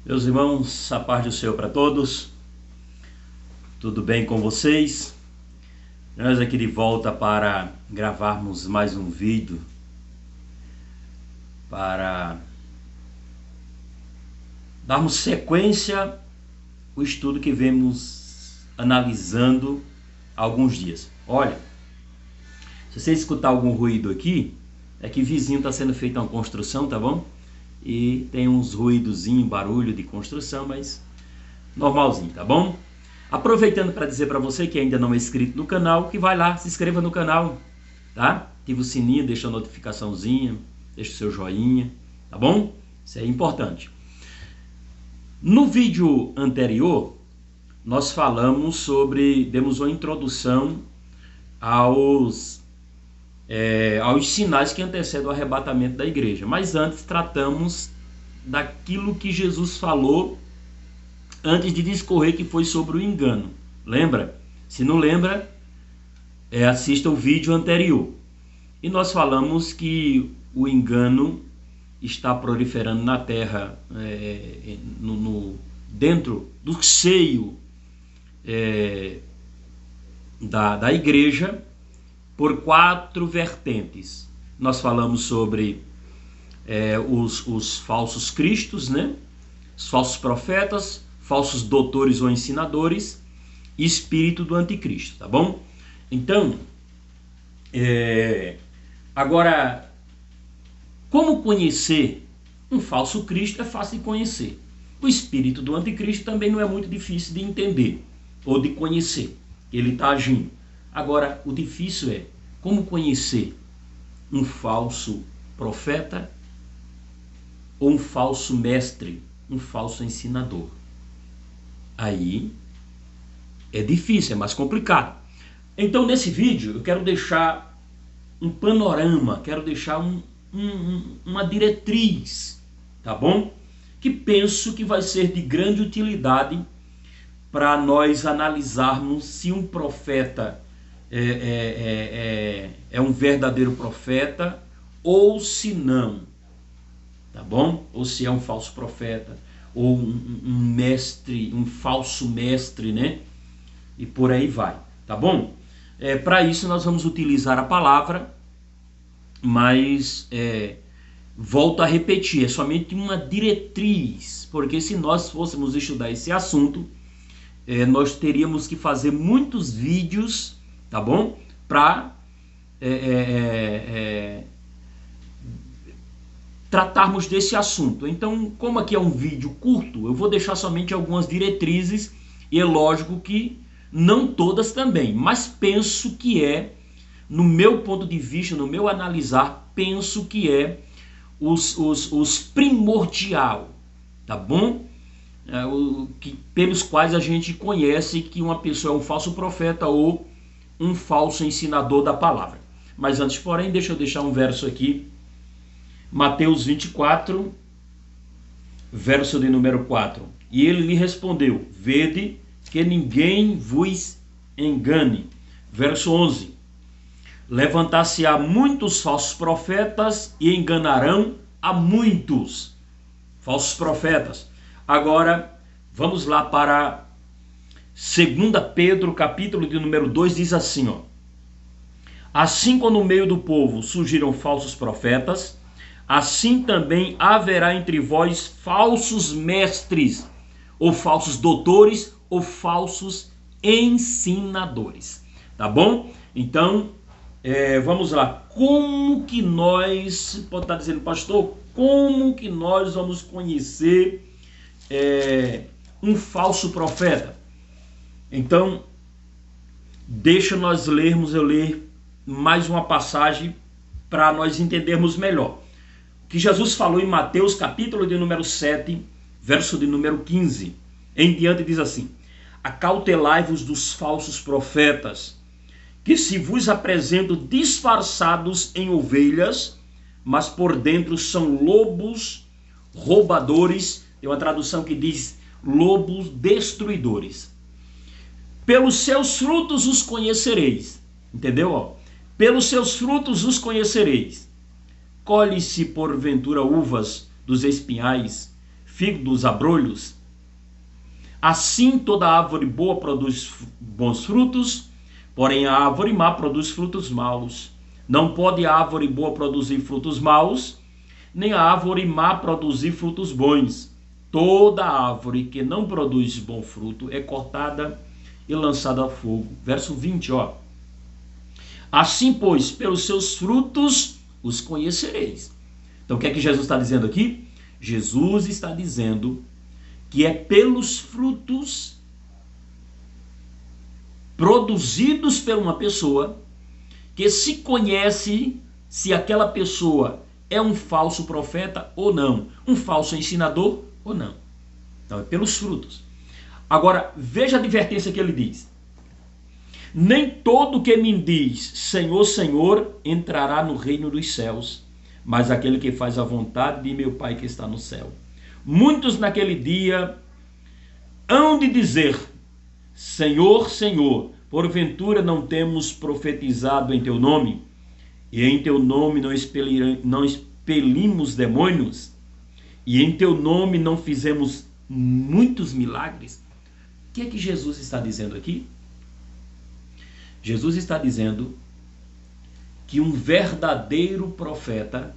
Meus irmãos, a paz do Senhor para todos, tudo bem com vocês? Nós aqui de volta para gravarmos mais um vídeo, para darmos sequência ao estudo que vemos analisando há alguns dias. Olha, se você escutar algum ruído aqui, é que vizinho está sendo feita uma construção, tá bom? E tem uns ruídozinhos, barulho de construção, mas normalzinho, tá bom? Aproveitando para dizer para você que ainda não é inscrito no canal, que vai lá, se inscreva no canal, tá? Ativa o sininho, deixa a notificaçãozinha, deixa o seu joinha, tá bom? Isso é importante. No vídeo anterior, nós demos uma introdução aos sinais que antecedem o arrebatamento da igreja. Mas antes tratamos daquilo que Jesus falou antes de discorrer, que foi sobre o engano. Lembra? Se não lembra, assista o vídeo anterior. E nós falamos que o engano está proliferando na terra, dentro do seio da igreja, por 4 vertentes. Nós falamos sobre os falsos cristos, né? Os falsos profetas, falsos doutores ou ensinadores e espírito do anticristo, tá bom? Então, agora, como conhecer um falso Cristo? É fácil de conhecer. O espírito do anticristo também não é muito difícil de entender ou de conhecer. Ele está agindo. Agora, o difícil é como conhecer um falso profeta ou um falso mestre, um falso ensinador. Aí é difícil, é mais complicado. Então, nesse vídeo, eu quero deixar um panorama, quero deixar uma diretriz, tá bom? Que penso que vai ser de grande utilidade para nós analisarmos se um profeta é um verdadeiro profeta ou se não, tá bom? Ou se é um falso profeta ou um mestre, um falso mestre, né? E por aí vai, tá bom? Para isso nós vamos utilizar a palavra, mas volto a repetir, é somente uma diretriz, porque se nós fôssemos estudar esse assunto, nós teríamos que fazer muitos vídeos, tá bom? Para tratarmos desse assunto. Então, como aqui é um vídeo curto, eu vou deixar somente algumas diretrizes, e é lógico que não todas também, mas penso que no meu ponto de vista, no meu analisar, penso que os primordial, tá bom? Pelos quais a gente conhece que uma pessoa é um falso profeta ou um falso ensinador da palavra. Mas antes, porém, deixa eu deixar um verso aqui. Mateus 24, verso de número 4. E ele lhe respondeu: vede que ninguém vos engane. Verso 11. Levantar-se-á muitos falsos profetas e enganarão a muitos falsos profetas. Agora, vamos lá para 2 Pedro, capítulo de número 2, diz assim, ó. Assim como no meio do povo surgiram falsos profetas, assim também haverá entre vós falsos mestres, ou falsos doutores, ou falsos ensinadores. Tá bom? Então, vamos lá. Como que nós, pode estar dizendo, pastor, como que nós vamos conhecer um falso profeta? Então, deixa nós eu ler mais uma passagem para nós entendermos melhor. O que Jesus falou em Mateus, capítulo de número 7, verso de número 15. Em diante diz assim: acautelai-vos dos falsos profetas, que se vos apresentam disfarçados em ovelhas, mas por dentro são lobos roubadores. Tem uma tradução que diz lobos destruidores. Pelos seus frutos os conhecereis. Entendeu? Pelos seus frutos os conhecereis. Colhe-se porventura uvas dos espinhais, figo dos abrolhos? Assim toda árvore boa produz bons frutos, porém a árvore má produz frutos maus. Não pode a árvore boa produzir frutos maus, nem a árvore má produzir frutos bons. Toda árvore que não produz bom fruto é cortada e lançada ao fogo. Verso 20, ó. Assim, pois, pelos seus frutos os conhecereis. Então, o que é que Jesus está dizendo aqui? Jesus está dizendo que é pelos frutos produzidos por uma pessoa que se conhece se aquela pessoa é um falso profeta ou não, um falso ensinador ou não. Então, é pelos frutos. Agora, veja a advertência que ele diz. Nem todo que me diz Senhor, Senhor entrará no reino dos céus, mas aquele que faz a vontade de meu Pai que está no céu. Muitos naquele dia hão de dizer, Senhor, Senhor, porventura não temos profetizado em teu nome, e em teu nome não expelimos demônios, e em teu nome não fizemos muitos milagres? O que é que Jesus está dizendo aqui? Jesus está dizendo que um verdadeiro profeta,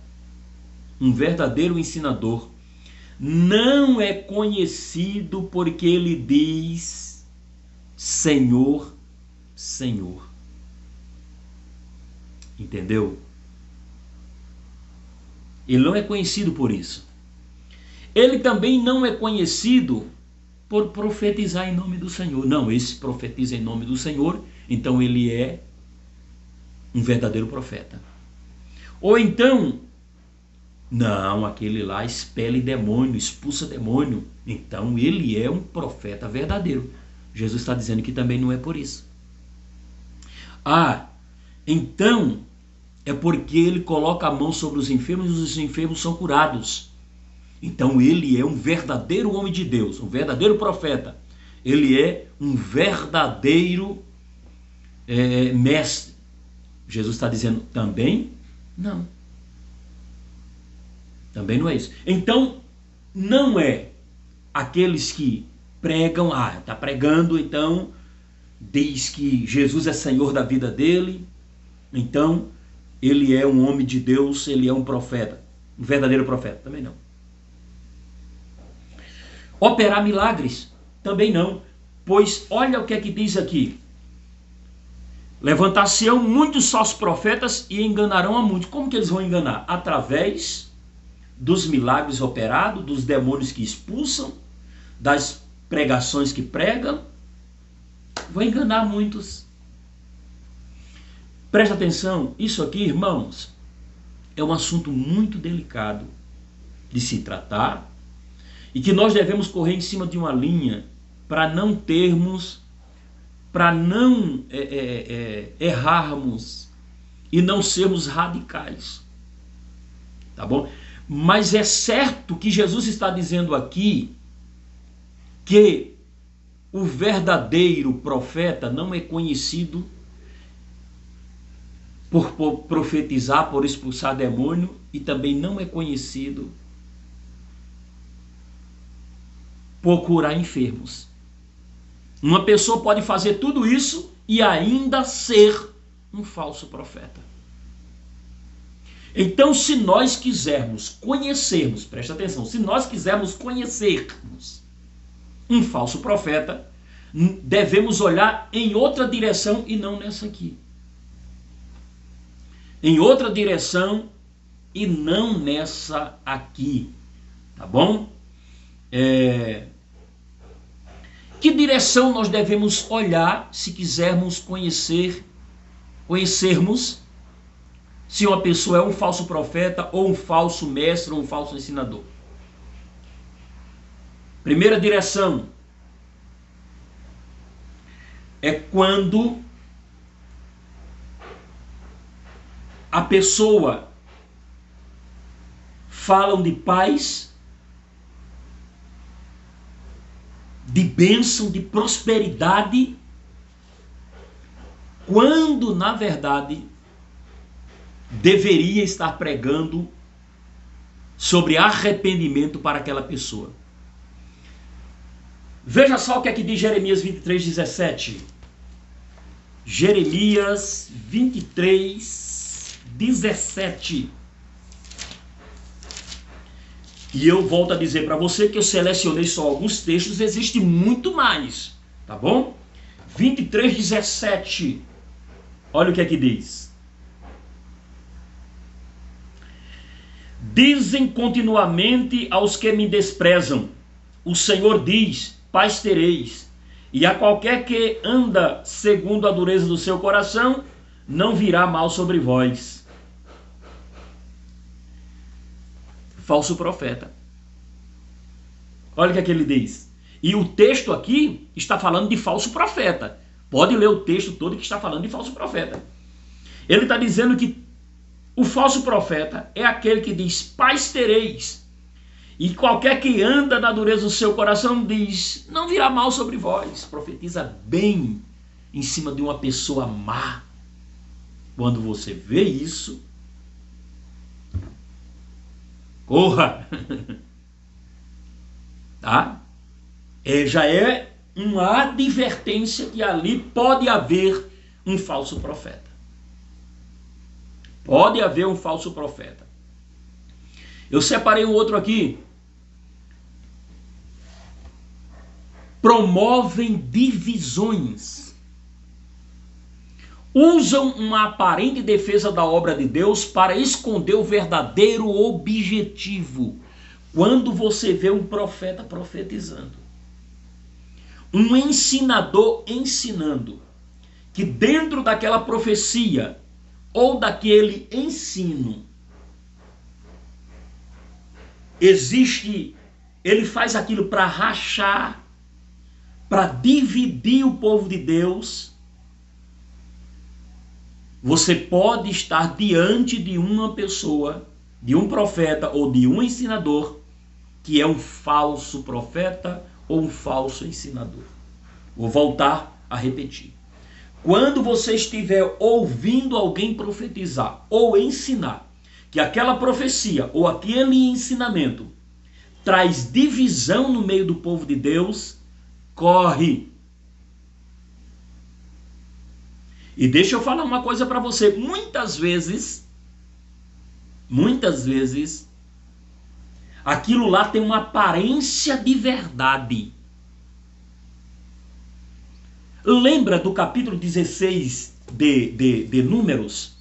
um verdadeiro ensinador, não é conhecido porque ele diz Senhor, Senhor. Entendeu? Ele não é conhecido por isso. Ele também não é conhecido por profetizar em nome do Senhor. Não, esse profetiza em nome do Senhor, então ele é um verdadeiro profeta. Ou então, não, aquele lá expele demônio, expulsa demônio, então ele é um profeta verdadeiro. Jesus está dizendo que também não é por isso. Ah, então é porque ele coloca a mão sobre os enfermos e os enfermos são curados. Então ele é um verdadeiro homem de Deus, um verdadeiro profeta. Ele é um verdadeiro mestre. Jesus está dizendo também não. Também não é isso. Então não é aqueles que pregam, está pregando, então diz que Jesus é Senhor da vida dele, então ele é um homem de Deus, ele é um profeta, um verdadeiro profeta. Também não. Operar milagres? Também não. Pois olha o que é que diz aqui. Levantar-se-ão muitos falsos profetas e enganarão a muitos. Como que eles vão enganar? Através dos milagres operados, dos demônios que expulsam, das pregações que pregam. Vão enganar muitos. Presta atenção, isso aqui, irmãos, é um assunto muito delicado de se tratar e que nós devemos correr em cima de uma linha para não errarmos e não sermos radicais. Tá bom? Mas é certo que Jesus está dizendo aqui que o verdadeiro profeta não é conhecido por profetizar, por expulsar demônio, e também não é conhecido por curar enfermos. Uma pessoa pode fazer tudo isso e ainda ser um falso profeta. Então, se nós quisermos conhecermos, presta atenção, se nós quisermos conhecermos um falso profeta, devemos olhar em outra direção e não nessa aqui. Em outra direção e não nessa aqui. Tá bom? Que direção nós devemos olhar se quisermos conhecermos se uma pessoa é um falso profeta, ou um falso mestre, ou um falso ensinador? Primeira direção é quando a pessoa falam de paz, de bênção, de prosperidade, quando na verdade deveria estar pregando sobre arrependimento para aquela pessoa. Veja só o que é que diz Jeremias 23, 17. Jeremias 23, 17. E eu volto a dizer para você que eu selecionei só alguns textos, existe muito mais, tá bom? 23, 17. Olha o que é que diz. Dizem continuamente aos que me desprezam, o Senhor diz, paz tereis, e a qualquer que anda segundo a dureza do seu coração, não virá mal sobre vós. Falso profeta. Olha o que é que ele diz. E o texto aqui está falando de falso profeta. Pode ler o texto todo que está falando de falso profeta. Ele está dizendo que o falso profeta é aquele que diz, paz tereis. E qualquer que anda na dureza do seu coração diz, não virá mal sobre vós. Profetiza bem em cima de uma pessoa má. Quando você vê isso, corra. Tá? Já é uma advertência que ali pode haver um falso profeta. Pode haver um falso profeta. Eu separei um outro aqui. Promovem divisões. Usam uma aparente defesa da obra de Deus para esconder o verdadeiro objetivo. Quando você vê um profeta profetizando, um ensinador ensinando, que dentro daquela profecia ou daquele ensino existe, ele faz aquilo para rachar, para dividir o povo de Deus, você pode estar diante de uma pessoa, de um profeta ou de um ensinador, que é um falso profeta ou um falso ensinador. Vou voltar a repetir. Quando você estiver ouvindo alguém profetizar ou ensinar que aquela profecia ou aquele ensinamento traz divisão no meio do povo de Deus, corre. E deixa eu falar uma coisa para você. Muitas vezes, aquilo lá tem uma aparência de verdade. Lembra do capítulo 16 de Números?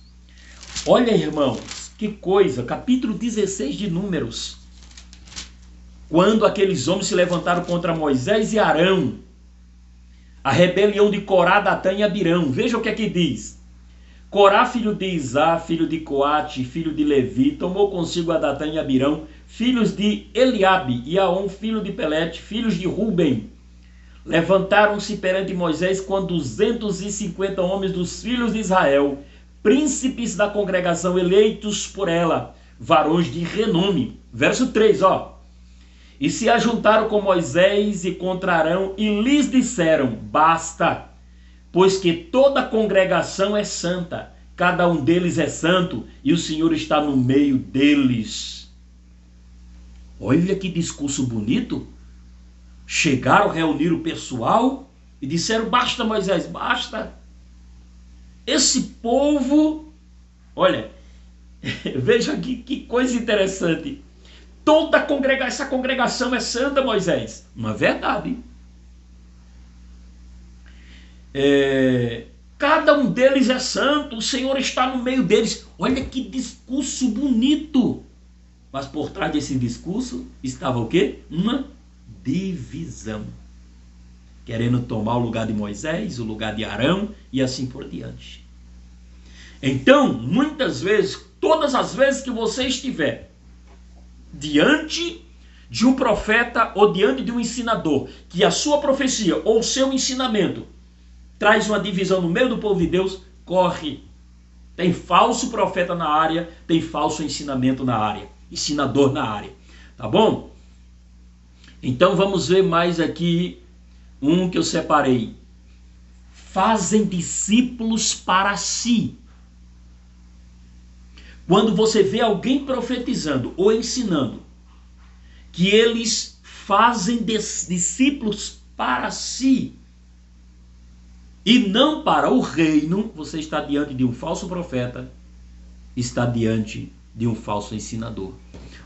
Olha, irmãos, que coisa, capítulo 16 de Números. Quando aqueles homens se levantaram contra Moisés e Arão, a rebelião de Corá, Datã e Abirão. Veja o que é que diz. Corá, filho de Isá, filho de Coate, filho de Levi, tomou consigo a Datã e Abirão, filhos de Eliabe, e Aon, filho de Pelete, filhos de Ruben. Levantaram-se perante Moisés com 250 homens dos filhos de Israel, príncipes da congregação eleitos por ela, varões de renome. Verso 3, ó. E se ajuntaram com Moisés e contra Arão e lhes disseram, basta, pois que toda a congregação é santa, cada um deles é santo e o Senhor está no meio deles. Olha que discurso bonito. Chegaram, reuniram o pessoal e disseram, basta Moisés, basta. Esse povo, olha, veja aqui que coisa interessante. Toda essa congregação é santa, Moisés. Não é verdade. Cada um deles é santo, o Senhor está no meio deles. Olha que discurso bonito. Mas por trás desse discurso estava o quê? Uma divisão. Querendo tomar o lugar de Moisés, o lugar de Arão e assim por diante. Então, muitas vezes, todas as vezes que você estiver diante de um profeta ou diante de um ensinador, que a sua profecia ou o seu ensinamento traz uma divisão no meio do povo de Deus, corre. Tem falso profeta na área, tem falso ensinamento na área, ensinador na área. Tá bom? Então vamos ver mais aqui um que eu separei. Fazem discípulos para si. Quando você vê alguém profetizando ou ensinando que eles fazem discípulos para si e não para o reino, você está diante de um falso profeta, está diante de um falso ensinador.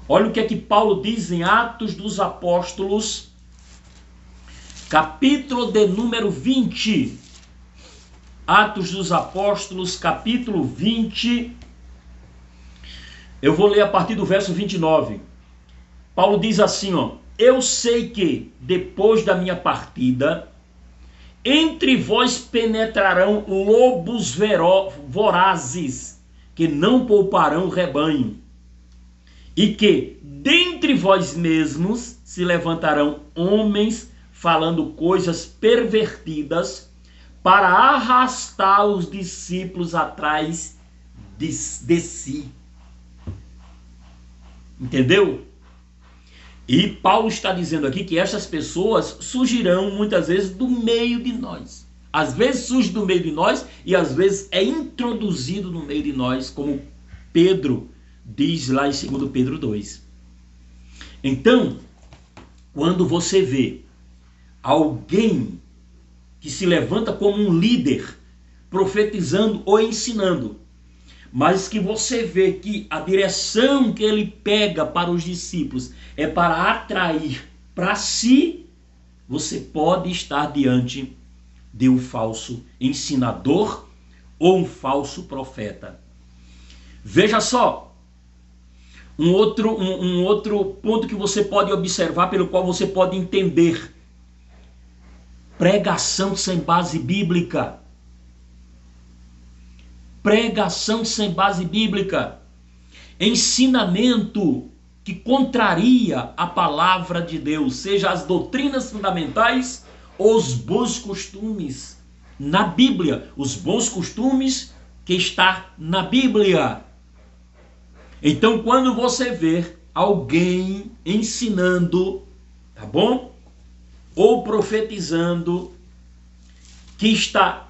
Olha o que é que Paulo diz em Atos dos Apóstolos, capítulo de número 20. Atos dos Apóstolos, capítulo 20. Eu vou ler a partir do verso 29. Paulo diz assim, ó: eu sei que, depois da minha partida, entre vós penetrarão lobos vorazes, que não pouparão o rebanho, e que dentre vós mesmos se levantarão homens falando coisas pervertidas para arrastar os discípulos atrás de si. Entendeu? E Paulo está dizendo aqui que essas pessoas surgirão muitas vezes do meio de nós. Às vezes surge do meio de nós e às vezes é introduzido no meio de nós, como Pedro diz lá em 2 Pedro 2. Então, quando você vê alguém que se levanta como um líder, profetizando ou ensinando, mas que você vê que a direção que ele pega para os discípulos é para atrair para si, você pode estar diante de um falso ensinador ou um falso profeta. Veja só, um outro ponto que você pode observar, pelo qual você pode entender: pregação sem base bíblica. Pregação sem base bíblica, ensinamento que contraria a palavra de Deus, seja as doutrinas fundamentais ou os bons costumes na Bíblia, os bons costumes que está na Bíblia. Então, quando você vê alguém ensinando, tá bom? Ou profetizando que está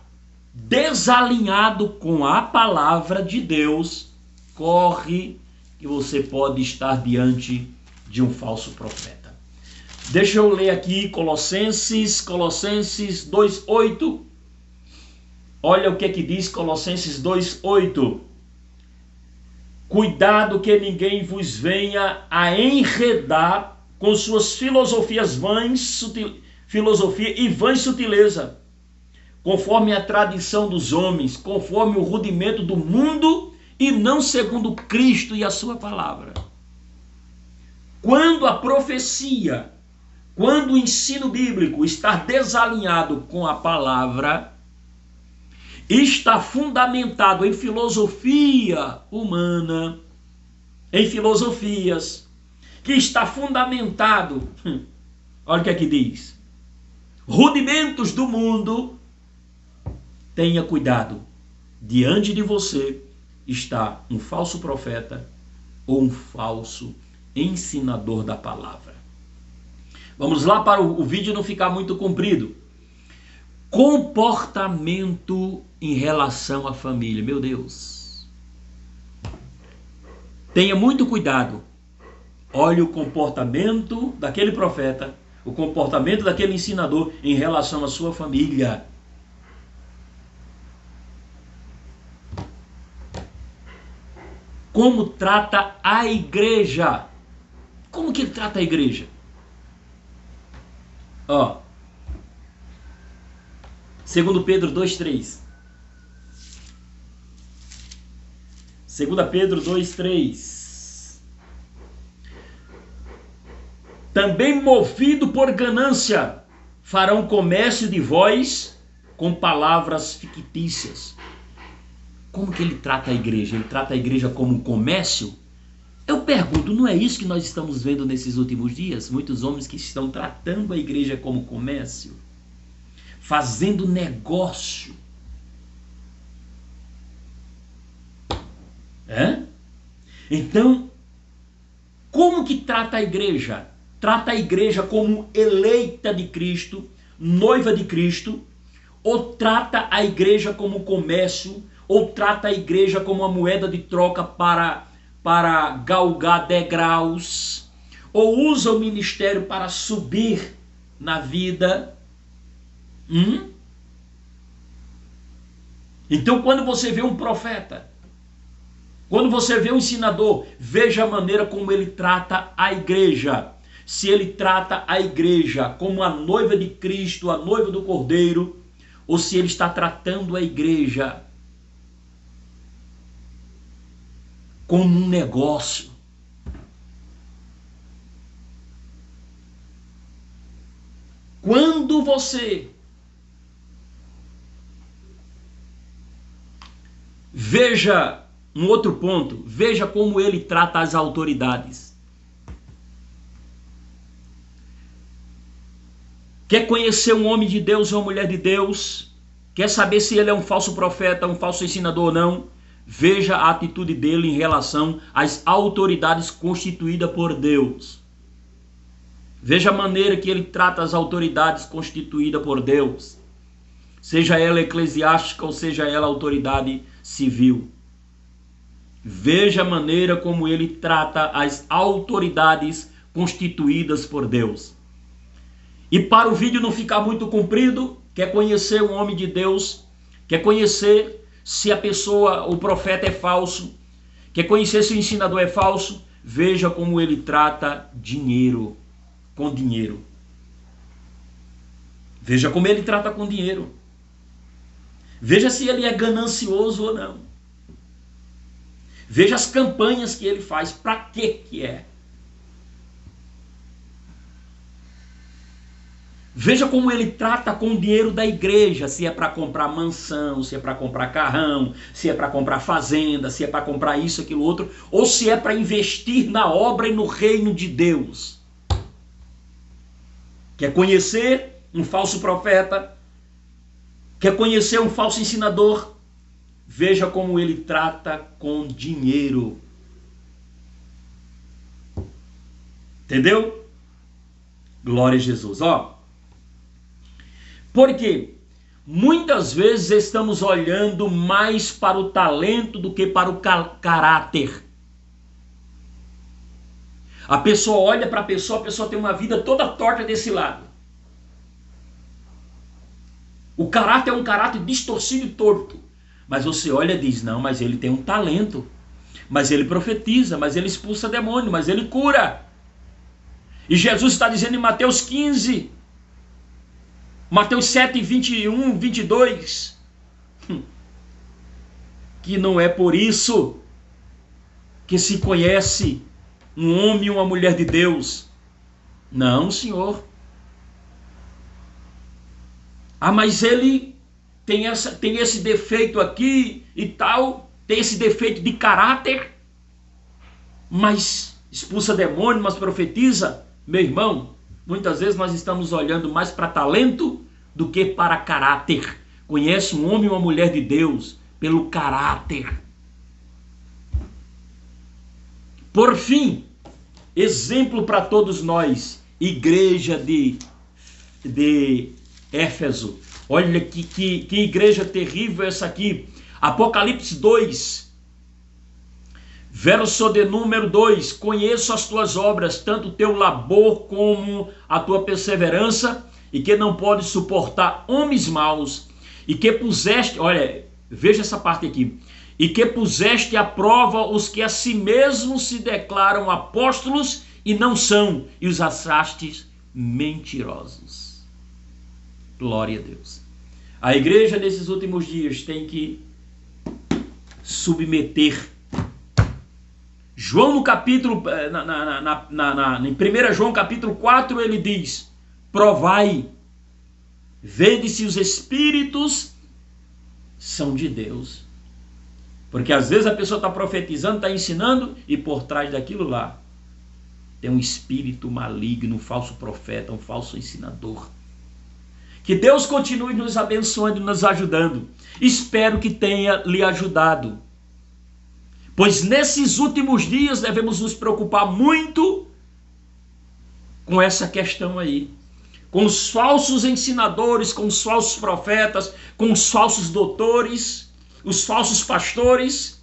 desalinhado com a palavra de Deus, corre que você pode estar diante de um falso profeta. Deixa eu ler aqui Colossenses 2:8. Olha o que é que diz Colossenses 2:8. Cuidado que ninguém vos venha a enredar com suas filosofias vãs, filosofia e vãs sutileza, conforme a tradição dos homens, conforme o rudimento do mundo e não segundo Cristo e a sua palavra. Quando a profecia, quando o ensino bíblico está desalinhado com a palavra, está fundamentado em filosofia humana, em filosofias, que está fundamentado, olha o que é que diz, rudimentos do mundo, tenha cuidado, diante de você está um falso profeta ou um falso ensinador da palavra. Vamos lá para o vídeo não ficar muito comprido. Comportamento em relação à família. Meu Deus. Tenha muito cuidado. Olhe o comportamento daquele profeta, o comportamento daquele ensinador em relação à sua família. Como trata a igreja? Como que ele trata a igreja? Ó, 2 Pedro 2:3. 2 Pedro 2:3. Também movido por ganância, farão comércio de vós com palavras fictícias. Como que ele trata a igreja? Ele trata a igreja como um comércio? Eu pergunto, não é isso que nós estamos vendo nesses últimos dias? Muitos homens que estão tratando a igreja como comércio, fazendo negócio. Então, como que trata a igreja? Trata a igreja como eleita de Cristo, noiva de Cristo, ou trata a igreja como comércio, ou trata a igreja como uma moeda de troca para galgar degraus, ou usa o ministério para subir na vida? Hum? Então, quando você vê um profeta, quando você vê um ensinador, veja a maneira como ele trata a igreja. Se ele trata a igreja como a noiva de Cristo, a noiva do Cordeiro, ou se ele está tratando a igreja como um negócio. Quando você veja um outro ponto, veja como ele trata as autoridades. Quer conhecer um homem de Deus ou uma mulher de Deus? Quer saber se ele é um falso profeta, um falso ensinador ou não? Veja a atitude dele em relação às autoridades constituídas por Deus. Veja a maneira que ele trata as autoridades constituídas por Deus. Seja ela eclesiástica ou seja ela autoridade civil. Veja a maneira como ele trata as autoridades constituídas por Deus. E para o vídeo não ficar muito comprido, quer conhecer um homem de Deus, quer conhecer se a pessoa, o profeta é falso, quer conhecer se o ensinador é falso, veja como ele trata dinheiro, com dinheiro. Veja como ele trata com dinheiro. Veja se ele é ganancioso ou não. Veja as campanhas que ele faz, para que é. Veja como ele trata com o dinheiro da igreja, se é para comprar mansão, se é para comprar carrão, se é para comprar fazenda, se é para comprar isso, aquilo, outro, ou se é para investir na obra e no reino de Deus. Quer conhecer um falso profeta? Quer conhecer um falso ensinador? Veja como ele trata com dinheiro. Entendeu? Glória a Jesus. Porque muitas vezes estamos olhando mais para o talento do que para o caráter. A pessoa olha para a pessoa tem uma vida toda torta desse lado. O caráter é um caráter distorcido e torto. Mas você olha e diz, não, mas ele tem um talento. Mas ele profetiza, mas ele expulsa demônio, mas ele cura. E Jesus está dizendo em Mateus 15, Mateus 7, 21, 22, que não é por isso que se conhece um homem e uma mulher de Deus. Não, Senhor. Ah, mas ele tem esse defeito aqui e tal, tem esse defeito de caráter, mas expulsa demônio, mas profetiza. Meu irmão, muitas vezes nós estamos olhando mais para talento do que para caráter. Conhece um homem e uma mulher de Deus pelo caráter. Por fim, exemplo para todos nós, igreja de Éfeso. Olha que igreja terrível essa aqui. Apocalipse 2, verso de número 2. Conheço as tuas obras, tanto o teu labor como a tua perseverança, e que não podes suportar homens maus, e que puseste, olha, veja essa parte aqui, e que puseste à prova os que a si mesmos se declaram apóstolos e não são, e os achastes mentirosos. Glória a Deus. A igreja nesses últimos dias tem que submeter. João no capítulo, em 1 João capítulo 4 ele diz, provai, vede se os espíritos são de Deus. Porque às vezes a pessoa está profetizando, está ensinando, e por trás daquilo lá tem um espírito maligno, um falso profeta, um falso ensinador. Que Deus continue nos abençoando e nos ajudando. Espero que tenha lhe ajudado. Pois nesses últimos dias devemos nos preocupar muito com essa questão aí. Com os falsos ensinadores, com os falsos profetas, com os falsos doutores, os falsos pastores.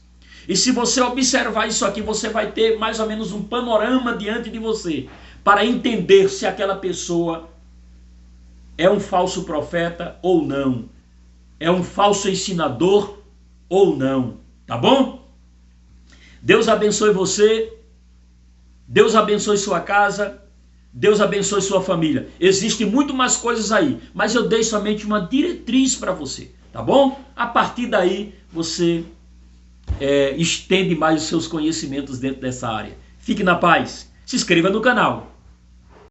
E se você observar isso aqui, você vai ter mais ou menos um panorama diante de você para entender se aquela pessoa É um falso profeta ou não? É um falso ensinador ou não? Tá bom? Deus abençoe você. Deus abençoe sua casa. Deus abençoe sua família. Existem muito mais coisas aí, mas eu dei somente uma diretriz para você, tá bom? A partir daí, você estende mais os seus conhecimentos dentro dessa área. Fique na paz. Se inscreva no canal.